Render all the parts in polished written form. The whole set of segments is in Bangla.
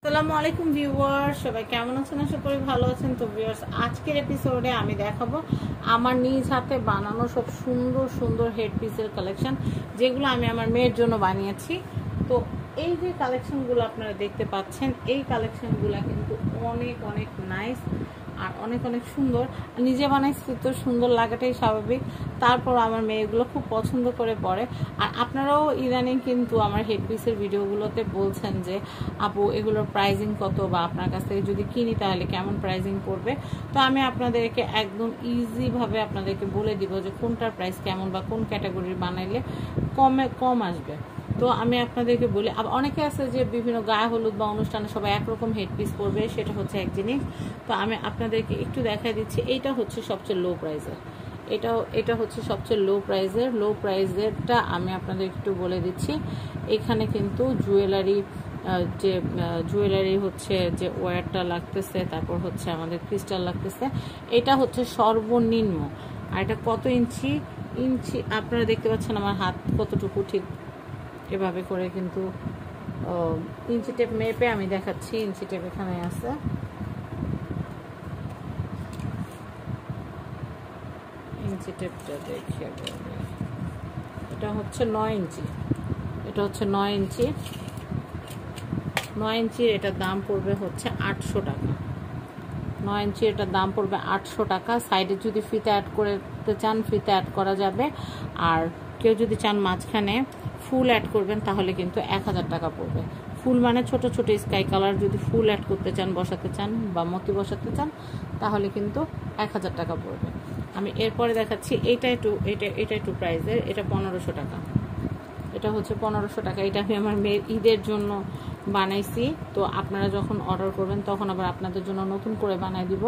আসসালামু আলাইকুম ভিউয়ার্স, সবাই কেমন আছেন? আশা করি ভালো আছেন। তো ভিউয়ার্স, আজকের এপিসোডে আমি দেখাবো আমার নিজ হাতে বানানো সব সুন্দর সুন্দর হেড পিসের কালেকশন, যেগুলো আমি আমার মেয়ের জন্য বানিয়েছি। তো এই যে কালেকশনগুলো আপনারা দেখতে পাচ্ছেন, এই কালেকশনগুলো কিন্তু অনেক অনেক নাইস আর অনেক অনেক সুন্দর। নিজে বানাইছি তো সুন্দর লাগাটাই স্বাভাবিক, তারপর আমার মেয়েগুলো খুব পছন্দ করে পড়ে। আর আপনারাও ইদানিং কিন্তু আমার হেড পিসের ভিডিওগুলোতে বলছেন যে আপু এগুলোর প্রাইজিং কত, বা আপনার কাছ থেকে যদি কিনি তাহলে কেমন প্রাইজিং পড়বে। তো আমি আপনাদেরকে একদম ইজিভাবে আপনাদেরকে বলে দিব যে কোনটার প্রাইস কেমন বা কোন ক্যাটাগরির বানাইলে কম আসবে। তো আমি আপনাদেরকে বলি, আবার অনেকে আছে যে বিভিন্ন গায়ে হলুদ বা অনুষ্ঠানে সবাই একরকম হেডপিস পরবে, সেটা হচ্ছে এক জিনিস। তো আমি আপনাদেরকে একটু দেখাই দিচ্ছি। এইটা হচ্ছে সবচেয়ে লো প্রাইসের, এটা হচ্ছে সবচেয়ে লো প্রাইজেরটা আমি আপনাদের একটু বলে দিচ্ছি। এখানে কিন্তু জুয়েলারি হচ্ছে যে ওয়্যারটা লাগতেছে, তারপর হচ্ছে আমাদের ক্রিস্টাল লাগতেছে। এটা হচ্ছে সর্বনিম্ন। আর এটা কত ইঞ্চি আপনারা দেখতে পাচ্ছেন আমার হাত কতটুকু, ঠিক এভাবে করে কিন্তু ইঞ্চি টেপ মেপে আমি দেখাচ্ছি। ইঞ্চি টেপ এখানে আছে, ইঞ্চি টেপটা দেখে এটা হচ্ছে 9 ইঞ্চি। এটা হচ্ছে 9 ইঞ্চি। 9 ইঞ্চির এটার দাম পড়বে হচ্ছে 800 টাকা। 9 ইঞ্চি এটার দাম পড়বে 800 টাকা। সাইডে যদি ফিতে অ্যাড করতে চান ফিতে অ্যাড করা যাবে, আর কেউ যদি চান মাঝখানে ফুল অ্যাড করবেন তাহলে কিন্তু 1000 টাকা পড়বে। ফুল মানে ছোট ছোট স্কাই কালার যদি ফুল অ্যাড করতে চান, বসাতে চান বা মতি বসাতে চান, তাহলে কিন্তু 1000 টাকা পড়বে। আমি এরপরে দেখাচ্ছি এটা একটু প্রাইসের। এটা 1500 টাকা। এটা হচ্ছে 1500 টাকা। এটা আমি আমার মেয়ের ঈদের জন্য বানাইছি। তো আপনারা যখন অর্ডার করবেন তখন আবার আপনাদের জন্য নতুন করে বানাই দিব,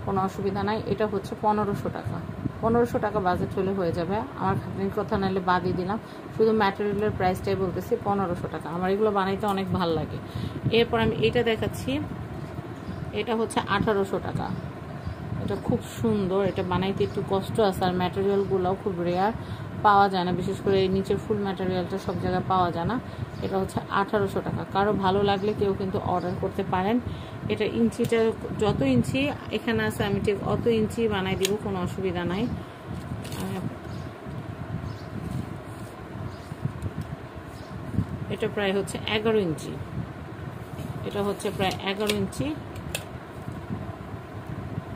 কোনো অসুবিধা নাই। এটা হচ্ছে 1500 টাকা। 1500 টাকা বাজেট হলে হয়ে যাবে। আমার খাটনির কথা নাহলে বাদই দিলাম, শুধু ম্যাটেরিয়ালের প্রাইসটাই বলতেছি। 1500 টাকা। আমার এগুলো বানাইতে অনেক ভালো লাগে। এরপর আমি এটা দেখাচ্ছি। এটা হচ্ছে 1800 টাকা। এটা খুব সুন্দর। এটা বানাইতে একটু কষ্ট আছে, আর ম্যাটেরিয়ালগুলোও খুব রেয়ার, পাওয়া যায় না। বিশেষ করে এই নিচের ফুল ম্যাটেরিয়ালটা সব জায়গায় পাওয়া যায় না। এটা হচ্ছে 1800 টাকা। কারো ভালো লাগলে কেউ কিন্তু অর্ডার করতে পারেন। এটা ইঞ্চিটা যত ইঞ্চি এখানে আছে আমি ঠিক অত ইঞ্চি বানাই দিব, কোনো অসুবিধা নাই। এটা প্রায় হচ্ছে 11 ইঞ্চি। এটা হচ্ছে প্রায় 11 ইঞ্চি।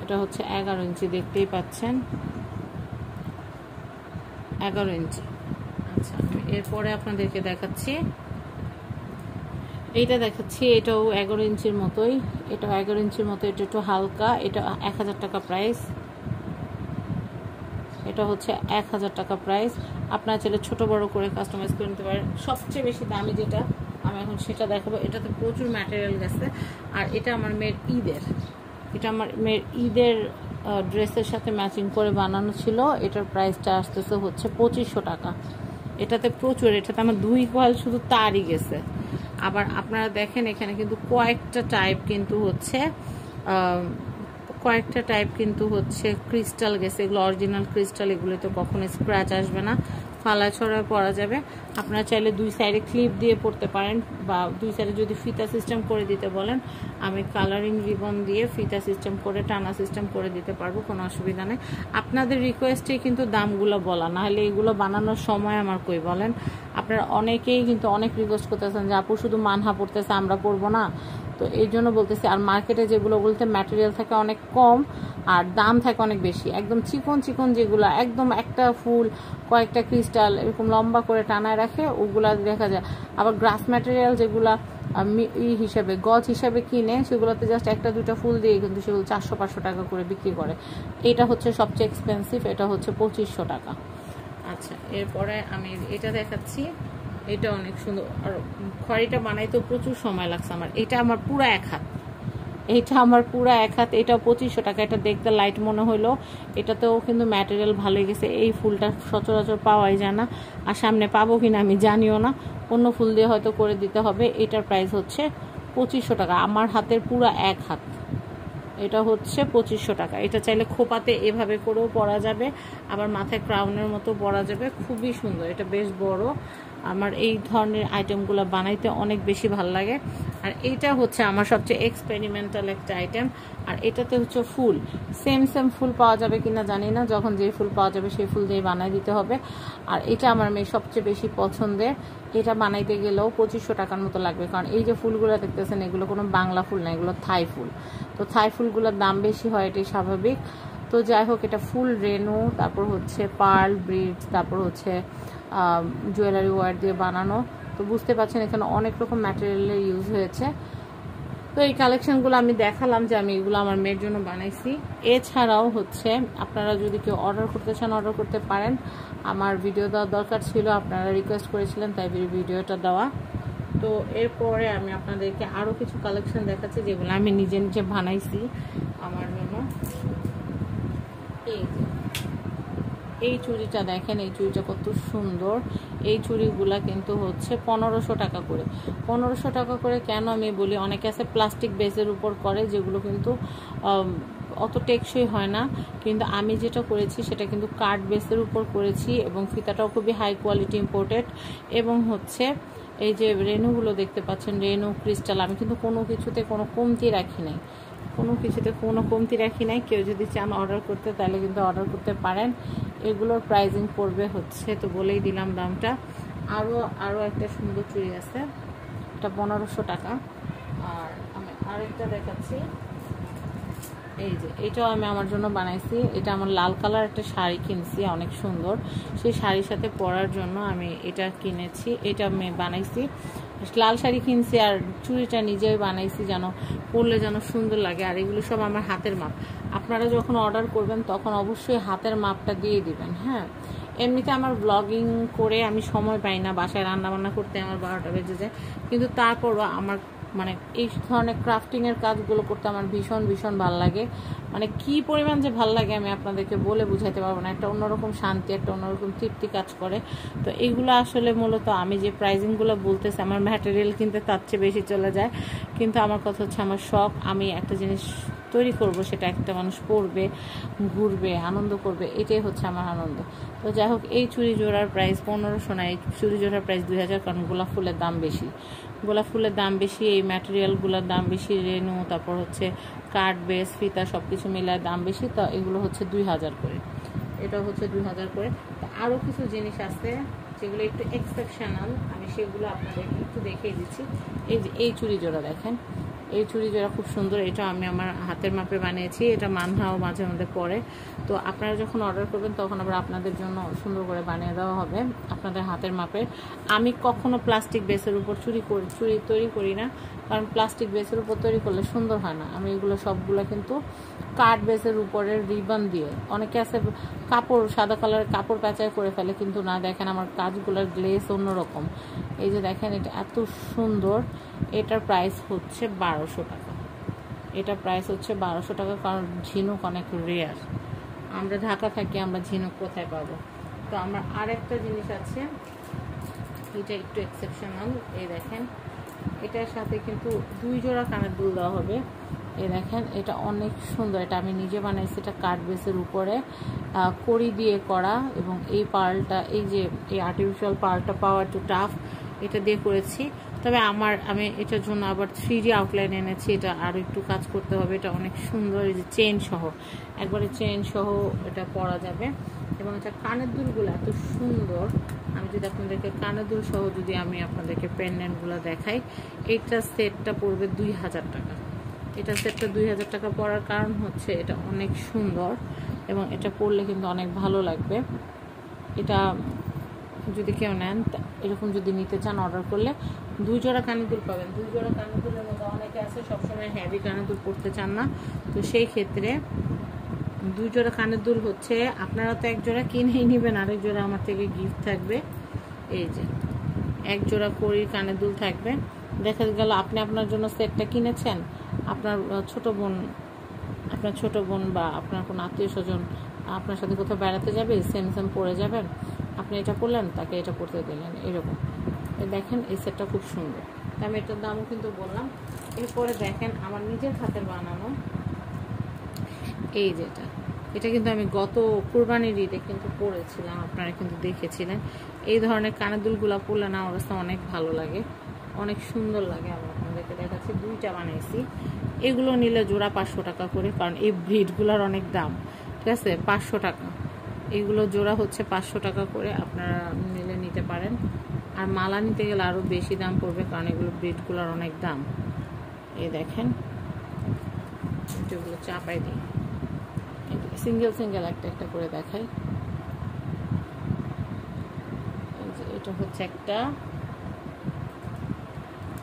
এটা হচ্ছে 11 ইঞ্চি, দেখতেই পাচ্ছেন 11 ইঞ্চি। আচ্ছা, এরপরে আপনাদেরকে দেখাচ্ছি এইটা দেখাচ্ছি। এটাও 11 ইঞ্চির মতোই। এটাও 11 ইঞ্চির মতো। এটা একটু হালকা। এটা 1000 টাকা প্রাইস। এটা হচ্ছে 1000 টাকা প্রাইস। আপনারা চাইলে ছোট বড় করে কাস্টমাইজ করে নিতে পারেন। সবচেয়ে বেশি দামি যেটা আমি এখন সেটা দেখাবো। এটাতে প্রচুর ম্যাটেরিয়াল গেছে। আর এটা আমার মেয়ের ঈদের ড্রেসের সাথে ম্যাচিং করে বানানো ছিল। এটার প্রাইসটা আসতেছে হচ্ছে 2500 টাকা। এটাতে প্রচুর, এটাতে আমার 2 কয়েল শুধু তারই গেছে। আবার আপনারা দেখেন এখানে কিন্তু কয়েকটা টাইপ কিন্তু হচ্ছে ক্রিস্টাল গেছে। এগুলো অরিজিনাল ক্রিস্টাল, এগুলো তো কখনো স্ক্র্যাচ আসবে না, ফালা ছড়ায় পরা যাবে। আপনারা চাইলে 2 সাইডে ক্লিপ দিয়ে পড়তে পারেন, বা 2 সাইডে যদি ফিতা সিস্টেম করে দিতে বলেন, আমি কালারিং রিবন দিয়ে ফিতা সিস্টেম করে টানা সিস্টেম করে দিতে পারবো, কোনো অসুবিধা নেই। আপনাদের রিকোয়েস্টেই কিন্তু দামগুলো বলা, নাহলে এগুলো বানানোর সময় আমার কই বলেন। আপনারা অনেকেই কিন্তু অনেক রিকোয়েস্ট করতেছেন যে আপু শুধু মানহা পড়তেছে, আমরা পড়বো না। তো এই জন্য বলতেছি। আর মার্কেটে যেগুলো বলতে ম্যাটেরিয়াল থাকে অনেক কম আর দাম থাকে অনেক বেশি। একদম চিকন চিকন যেগুলো, একদম একটা ফুল কয়েকটা ক্রিস্টাল এরকম লম্বা করে টানায় রাখে, ওগুলা দেখা যায়। আবার গ্রাস ম্যাটেরিয়াল যেগুলা গজ হিসাবে কিনে, সেগুলোতে জাস্ট একটা দুইটা ফুল দিয়ে কিন্তু সেগুলো 400-500 টাকা করে বিক্রি করে। এটা হচ্ছে সবচেয়ে এক্সপেন্সিভ। এটা হচ্ছে 2500 টাকা। আচ্ছা, এরপরে আমি এটা দেখাচ্ছি। এটা অনেক সুন্দর। আর খড়িটা বানাইতেও প্রচুর সময় লাগছে আমার। এটা আমার পুরো 1 হাত। এটাও 2500 টাকা। এটা দেখতে লাইট মনে হলো, এটাতেও কিন্তু ম্যাটেরিয়াল ভালোই গেছে। এই ফুলটা সচরাচর পাওয়াই যায় না, আর সামনে পাবো কিনা আমি জানিও না। অন্য ফুল দিয়ে হয়তো করে দিতে হবে। এটার প্রাইস হচ্ছে 2500 টাকা। আমার হাতের পুরো 1 হাত। এটা হচ্ছে 2500 টাকা। এটা চাইলে খোপাতে এভাবে করেও পরা যাবে, আবার মাথায় ক্রাউনের মতো পরা যাবে। খুবই সুন্দর। এটা বেশ বড়। আমার এই ধরনের আইটেমগুলো বানাইতে অনেক বেশি ভালো লাগে। আর এইটা হচ্ছে আমার সবচেয়ে এক্সপেরিমেন্টাল একটা আইটেম। আর এটাতে হচ্ছে ফুল সেম ফুল পাওয়া যাবে কিনা জানি না, যখন যে ফুল পাওয়া যাবে সেই ফুল দিয়ে বানাই দিতে হবে। আর এটা আমার মেয়ে সবচেয়ে বেশি পছন্দের। এটা বানাইতে গেলেও 2500 টাকার মতো লাগবে, কারণ এই যে ফুলগুলো দেখতেছেন এগুলো কোনো বাংলা ফুল না, এগুলো থাই ফুল। তো থাই ফুলগুলোর দাম বেশি হয়, এটাই স্বাভাবিক। তো যাই হোক, এটা ফুল রেনু, তারপর হচ্ছে পার্ল ব্রিডস, তারপর হচ্ছে জুয়েলারি ওয়ার দিয়ে বানানো। তো বুঝতে পারছেন এখানে অনেক রকম ম্যাটেরিয়ালের ইউজ হয়েছে। তো এই কালেকশনগুলো আমি দেখালাম যে আমি এগুলো আমার মেয়ের জন্য বানাইছি। এছাড়াও হচ্ছে আপনারা যদি কেউ অর্ডার করতে চান অর্ডার করতে পারেন। আমার ভিডিও দেওয়ার দরকার ছিল, আপনারা রিকোয়েস্ট করেছিলেন, তাই ভিডিওটা দেওয়া। তো এরপরে আমি আপনাদেরকে আরও কিছু কালেকশন দেখাচ্ছি যেগুলো আমি নিজে নিজে বানাইছি আমার জন্য। এই চুড়িটা দেখেন, এই চুড়িটা কত সুন্দর। এই চুড়িগুলা কিন্তু হচ্ছে 1500 টাকা করে। 1500 টাকা করে কেন আমি বলি, অনেকে আছে প্লাস্টিক বেসের উপর করে, যেগুলো কিন্তু অত টেকসই হয় না। কিন্তু আমি যেটা করেছি সেটা কিন্তু কাঠ বেসের উপর করেছি, এবং ফিতাটাও খুবই হাই কোয়ালিটি ইম্পোর্টেড। এবং হচ্ছে এই যে রেনুগুলো দেখতে পাচ্ছেন, রেনু ক্রিস্টাল, আমি কিন্তু কোনো কিছুতে কোনো কমতি রাখি নাই, কেউ যদি চান অর্ডার করতে তাহলে কিন্তু অর্ডার করতে পারেন। এগুলোর প্রাইসিং পড়বে হচ্ছে, তো বলেই দিলাম দামটা। আরও একটা সুন্দর চুড়ি আছে, এটা 1500 টাকা। আর আমি আরেকটা দেখাচ্ছি, এই যে এটাও আমি আমার জন্য বানাইছি। এটা আমার লাল কালার একটা শাড়ি কিনছি, অনেক সুন্দর। সেই শাড়ির সাথে পরার জন্য আমি এটা কিনেছি, এটা আমি বানাইছি। লাল শাড়ি কিনছি আর চুড়িটা নিজেই বানাইছি, যেন পরলে যেন সুন্দর লাগে। আর এগুলো সব আমার হাতের মাপ। আপনারা যখন অর্ডার করবেন তখন অবশ্যই হাতের মাপটা দিয়ে দিবেন। হ্যাঁ, এমনিতে আমার ব্লগিং করে আমি সময় পাই না, বাসায় রান্নাবান্না করতে আমার 12টা বেজে যায়। কিন্তু তারপরও আমার মানে এই ধরনের ক্রাফটিংয়ের কাজগুলো করতে আমার ভীষণ ভীষণ ভালো লাগে। মানে কি পরিমাণ যে ভালো লাগে আমি আপনাদেরকে বলে বুঝাইতে পারবো না। একটা অন্যরকম শান্তি, একটা অন্যরকম তৃপ্তি কাজ করে। তো এইগুলো আসলে মূলত আমি যে প্রাইজিংগুলো বলতেছি, আমার ম্যাটেরিয়াল কিনতে তার চেয়ে বেশি চলে যায়। কিন্তু আমার কথা হচ্ছে আমার শখ, আমি একটা জিনিস তৈরি করব, সেটা একটা মানুষ পরবে, ঘুরবে, আনন্দ করবে, এটাই হচ্ছে আমার আনন্দ। তো যাই হোক, এই চুড়ি জোড়ার প্রাইস 1500 না, এই চুড়ি জোড়ার প্রাইস 2000, কারণ গোলাপ ফুলের দাম বেশি। গোলাপ ফুলের দাম বেশি, এই ম্যাটেরিয়ালগুলোর দাম বেশি, রেনু, তারপর হচ্ছে কাঠ বেস, ফিতা সব কিছু মিলায় দাম বেশি। তো এগুলো হচ্ছে 2000 করে, এটা হচ্ছে 2000 করে। তো আরও কিছু জিনিস আছে যেগুলো একটু এক্সেপশনাল, আমি সেগুলো আপনাদেরকে একটু দেখিয়ে দিচ্ছি। এই যে এই চুড়ি জোড়া দেখেন, এই চুড়ি জোড়া খুব সুন্দর। এটা আমি আমার হাতের মাপে বানিয়েছি, এটা মানহাও মাঝে মধ্যে পরে। তো আপনারা যখন অর্ডার করবেন তখন আবার আপনাদের জন্য সুন্দর করে বানিয়ে দেওয়া হবে আপনাদের হাতের মাপের। আমি কখনো প্লাস্টিক বেসের উপর চুড়ি তৈরি করি না, কারণ প্লাস্টিক বেসের উপর তৈরি করলে সুন্দর হয় না। আমি এগুলো সবগুলো কিন্তু কাঠ বেসের উপরে রিবন দিয়ে, অনেকে আছে কাপড় সাদা কালারের কাপড় প্যাঁচায় করে ফেলে, কিন্তু না, দেখেন আমার কাজগুলোর গ্লেস অন্যরকম। এই যে দেখেন, এটা এত সুন্দর। এটার প্রাইস হচ্ছে 1200 টাকা। এটা প্রাইস হচ্ছে 1200 টাকা, কারণ ঝিনুক অনেক রেয়ার। আমরা ঢাকা থাকি, আমরা ঝিনুক কোথায় পাবো। তো আমার আরেকটা জিনিস আছে, এটা একটু এক্সেপশনাল। এই দেখেন, এটার সাথে কিন্তু 2 জোড়া কানের দুল দেওয়া হবে। এই দেখেন, এটা অনেক সুন্দর, এটা আমি নিজে বানাইছি। এটা কাঠ বেসের উপরে কড়ি দিয়ে করা, এবং এই পার্লটা, এই যে এই আর্টিফিশিয়াল পার্লটা পাওয়া একটু টাফ, এটা দিয়ে করেছি। তবে আমি এটার জন্য আবার 3D আউটলাইন এনেছি, এটা আরও একটু কাজ করতে হবে। এটা অনেক সুন্দর, এই যে চেন সহ, একবারে চেন সহ এটা পরা যাবে। এবং এটা কানের দুলগুলো এত সুন্দর। আমি যদি আপনাদেরকে কানের দুল সহ যদি আমি আপনাদেরকে পেন্ডেন্টগুলো দেখাই, এইটা সেটটা পড়বে 2000 টাকা। এটা সেটটা 2000 টাকা পড়ার কারণ হচ্ছে এটা অনেক সুন্দর, এবং এটা পরলে কিন্তু অনেক ভালো লাগবে। এটা যদি কেউ নেন, এরকম যদি নিতে চান, অর্ডার করলে 2 জোড়া কানের দুল পাবেন। 2 জোড়া কানের দুলের মধ্যে অনেকে আছে সবসময় হেভি কানের দুল পরতে চান না, তো সেই ক্ষেত্রে 2 জোড়া কানের দুল হচ্ছে, আপনারা তো 1 জোড়া কিনেই নেবেন, আরেক জোড়া আমার থেকে গিফট থাকবে। এই যে 1 জোড়া কড়ির কানের দুল থাকবে। দেখা গেল আপনি আপনার জন্য সেটটা কিনেছেন, আপনার ছোট বোন বা আপনার কোনো আত্মীয় স্বজন আপনার সাথে কোথাও বেড়াতে যাবে, সেম পরে যাবেন, আপনি এটা পরলেন, তাকে এটা পরতে দিলেন, এরকম। দেখেন, এই সেটটা খুব সুন্দর। আমি এটার দামও কিন্তু বললাম। এরপরে দেখেন আমার নিজের হাতের বানানো এই যেটা, এটা কিন্তু আমি গত কুরবানির ঈদে কিন্তু পরেছিলাম, আপনারা কিন্তু দেখেছিলেন। এই ধরনের কানের দুলগুলো পরলে না আমার কাছে অনেক ভালো লাগে, অনেক সুন্দর লাগে। আমি আপনাদেরকে দেখাচ্ছি, 2টা বানাইছি। এগুলো নিলে জোড়া 500 টাকা করে, কারণ এই ব্রিডগুলোর অনেক দাম, ঠিক আছে? 500 টাকা এগুলো জোড়া হচ্ছে 500 টাকা করে, আপনারা নিলে নিতে পারেন। আর মালা নিতে গেলে আরও বেশি দাম পড়বে, কারণ এগুলো ব্রিডগুলোর অনেক দাম। এই দেখেন, এগুলো চাপাই দিই, সিঙ্গেল সিঙ্গেল একটা একটা করে দেখাই। এটা হচ্ছে একটা,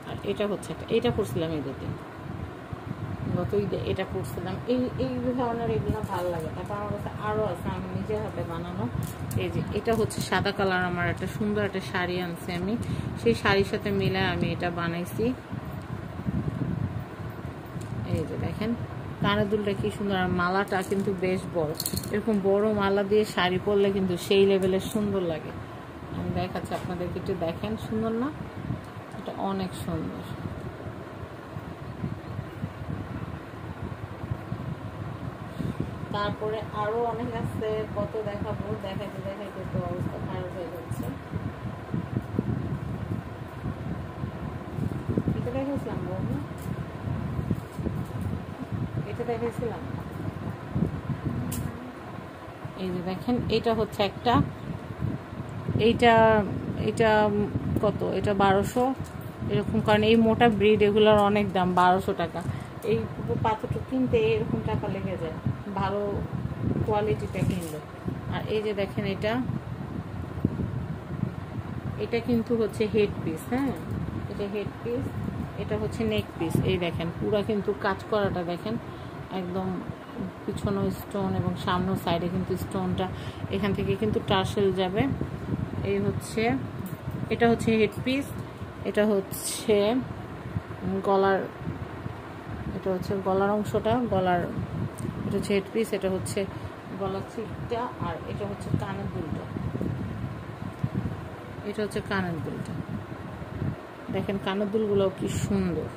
আর এটা হচ্ছে একটা। এটা পড়ছিলাম ঈদেতে, গত ঈদে এটা পড়ছিলাম। এই ধরনের এগুলো ভালো লাগে। তারপর আমার কাছে আরও আছে আমি নিজের হাতে বানানো। এই যে এটা হচ্ছে সাদা কালার, আমার একটা সুন্দর একটা শাড়ি আনছি আমি, সেই শাড়ির সাথে মিলে আমি এটা বানাইছি। এই যে দেখেন কানের দুলটা কি সুন্দর, আর মালাটা কিন্তু বেশ বড়। এরকম বড় মালা দিয়ে শাড়ি পরলে কিন্তু সেই লেভেলের সুন্দর লাগে। আমি দেখাচ্ছি আপনাদেরকে, একটু দেখেন, সুন্দর না? এটা অনেক সুন্দর। তারপরে আরো অনেক আছে, কত দেখাবো, দেখাইতে দেখাইতে তো অবস্থা খারাপ হয়ে যাচ্ছে। এটা দেখাইছিলাম বলবো, এটা দেখাইছিলাম। এই যে দেখেন, এটা হচ্ছে একটা, এইটা এটা কত, এটা 1200 এরকম, কারণ এই মোটা ব্রিড এগুলোর অনেক দাম, 1200 টাকা। এই পাথরটা কিনতে এরকম টাকা লেগে যায়, ভালো কোয়ালিটিটা কিনলে। আর এই যে দেখেন, এটা কিন্তু হচ্ছে হেড পিস, হ্যাঁ, এটা হেড পিস, এটা হচ্ছে নেক পিস। এই দেখেন পুরা কিন্তু কাজ করাটা দেখেন, একদম পিছনেও স্টোন এবং সামনেও সাইডে কিন্তু স্টোনটা, এখান থেকে কিন্তু টার্সেল যাবে। এই হচ্ছে, এটা হচ্ছে হেড পিস, এটা হচ্ছে গলার, এটা হচ্ছে গলার অংশটা, গলার, এটা হচ্ছে হেড পিস, এটা হচ্ছে গলার চিকটা, আর এটা হচ্ছে কানের দুলটা, এটা হচ্ছে কানের দুলটা। দেখেন কানের দুলগুলো কি সুন্দর,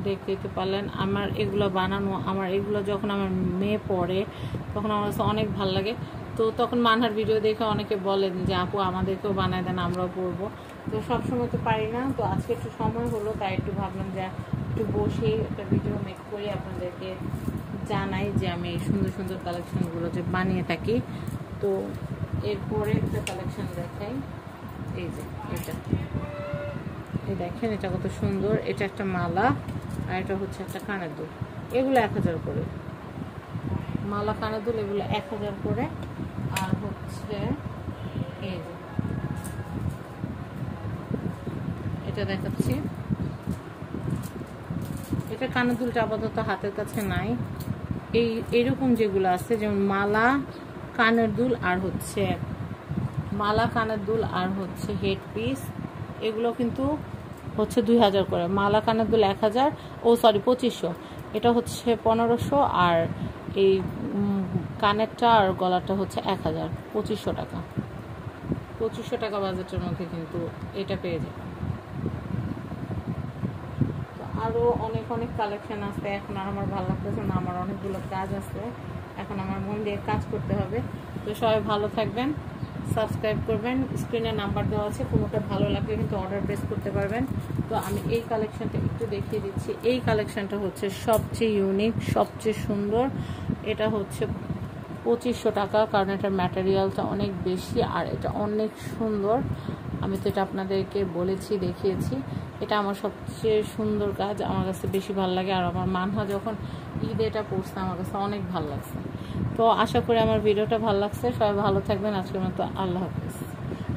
দেখতে পারলেন। আমার এগুলো বানানো, আমার এগুলো যখন আমার মেয়ে পড়ে তখন আমার কাছে অনেক ভালো লাগে। তো তখন মানহার ভিডিও দেখে অনেকে বলেন যে আপু আমাদেরকেও বানায় দেন, আমরাও পড়বো। তো সবসময় তো পারি না, তো আজকে একটু সময় হলো, তাই একটু ভাবলাম যে একটু বসে একটা ভিডিও মেক করে আপনাদেরকে জানাই যে আমি এই সুন্দর সুন্দর কালেকশনগুলো যে বানিয়ে থাকি। তো এরপরে একটা কালেকশন দেখাই, এই যে এটা, এই দেখেন এটা কত সুন্দর। এটা একটা মালা, আর এটা হচ্ছে একটা কানের দুল। এগুলো 1000 করে, মালা কানের দুল এগুলো 1000 করে। আর হচ্ছে এই যে এটা দেখাচ্ছি, এটা কানের দুলটা আপাতত হাতের কাছে নাই। এইরকম যেগুলো আছে, যেমন মালা কানের দুল আর হচ্ছে মালা কানের দুল আর হচ্ছে হেড পিস, এগুলো কিন্তু হচ্ছে 2000 করে। মালা কানের দুল 1000, ও সরি 2500, এটা হচ্ছে 1500, আর এই কানেরটা আর গলাটা হচ্ছে 1000, 2500 টাকা। 2500 টাকা বাজেটের মধ্যে কিন্তু এটা পেয়ে যাবেন। তো আরও অনেক অনেক কালেকশন আছে, এখন আর আমার ভালো লাগতেছে না, আমার অনেকগুলো কাজ আছে, এখন আমার মন দিয়ে কাজ করতে হবে। তো সবাই ভালো থাকবেন, সাবস্ক্রাইব করবেন, স্ক্রিনে নাম্বার দেওয়া আছে, কোনোটা ভালো লাগলে কিন্তু অর্ডার প্লেস করতে পারবেন। তো আমি এই কালেকশনটা একটু দেখিয়ে দিচ্ছি। এই কালেকশনটা হচ্ছে সবচেয়ে ইউনিক, সবচেয়ে সুন্দর। এটা হচ্ছে 2500 টাকা, কারণ এটার ম্যাটেরিয়ালটা অনেক বেশি আর এটা অনেক সুন্দর। আমি তো এটা আপনাদেরকে বলেছি, দেখিয়েছি। এটা আমার সবচেয়ে সুন্দর কাজ, আমার কাছে বেশি ভালো লাগে। আর আমার মানহা যখন ঈদে এটা পড়ছে আমার কাছে অনেক ভালো লাগছে। তো আশা করি আমার ভিডিওটা ভালো লাগছে। সবাই ভালো থাকবেন, আজকের মতো আল্লাহ হাফেজ।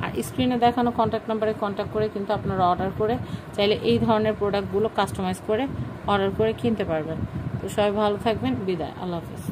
আর স্ক্রিনে দেখানো কন্ট্যাক্ট নাম্বারে কন্ট্যাক্ট করে কিন্তু আপনারা অর্ডার করে চাইলে এই ধরনের প্রোডাক্টগুলো কাস্টমাইজ করে অর্ডার করে কিনতে পারবেন। তো সবাই ভালো থাকবেন, বিদায়, আল্লাহ হাফেজ।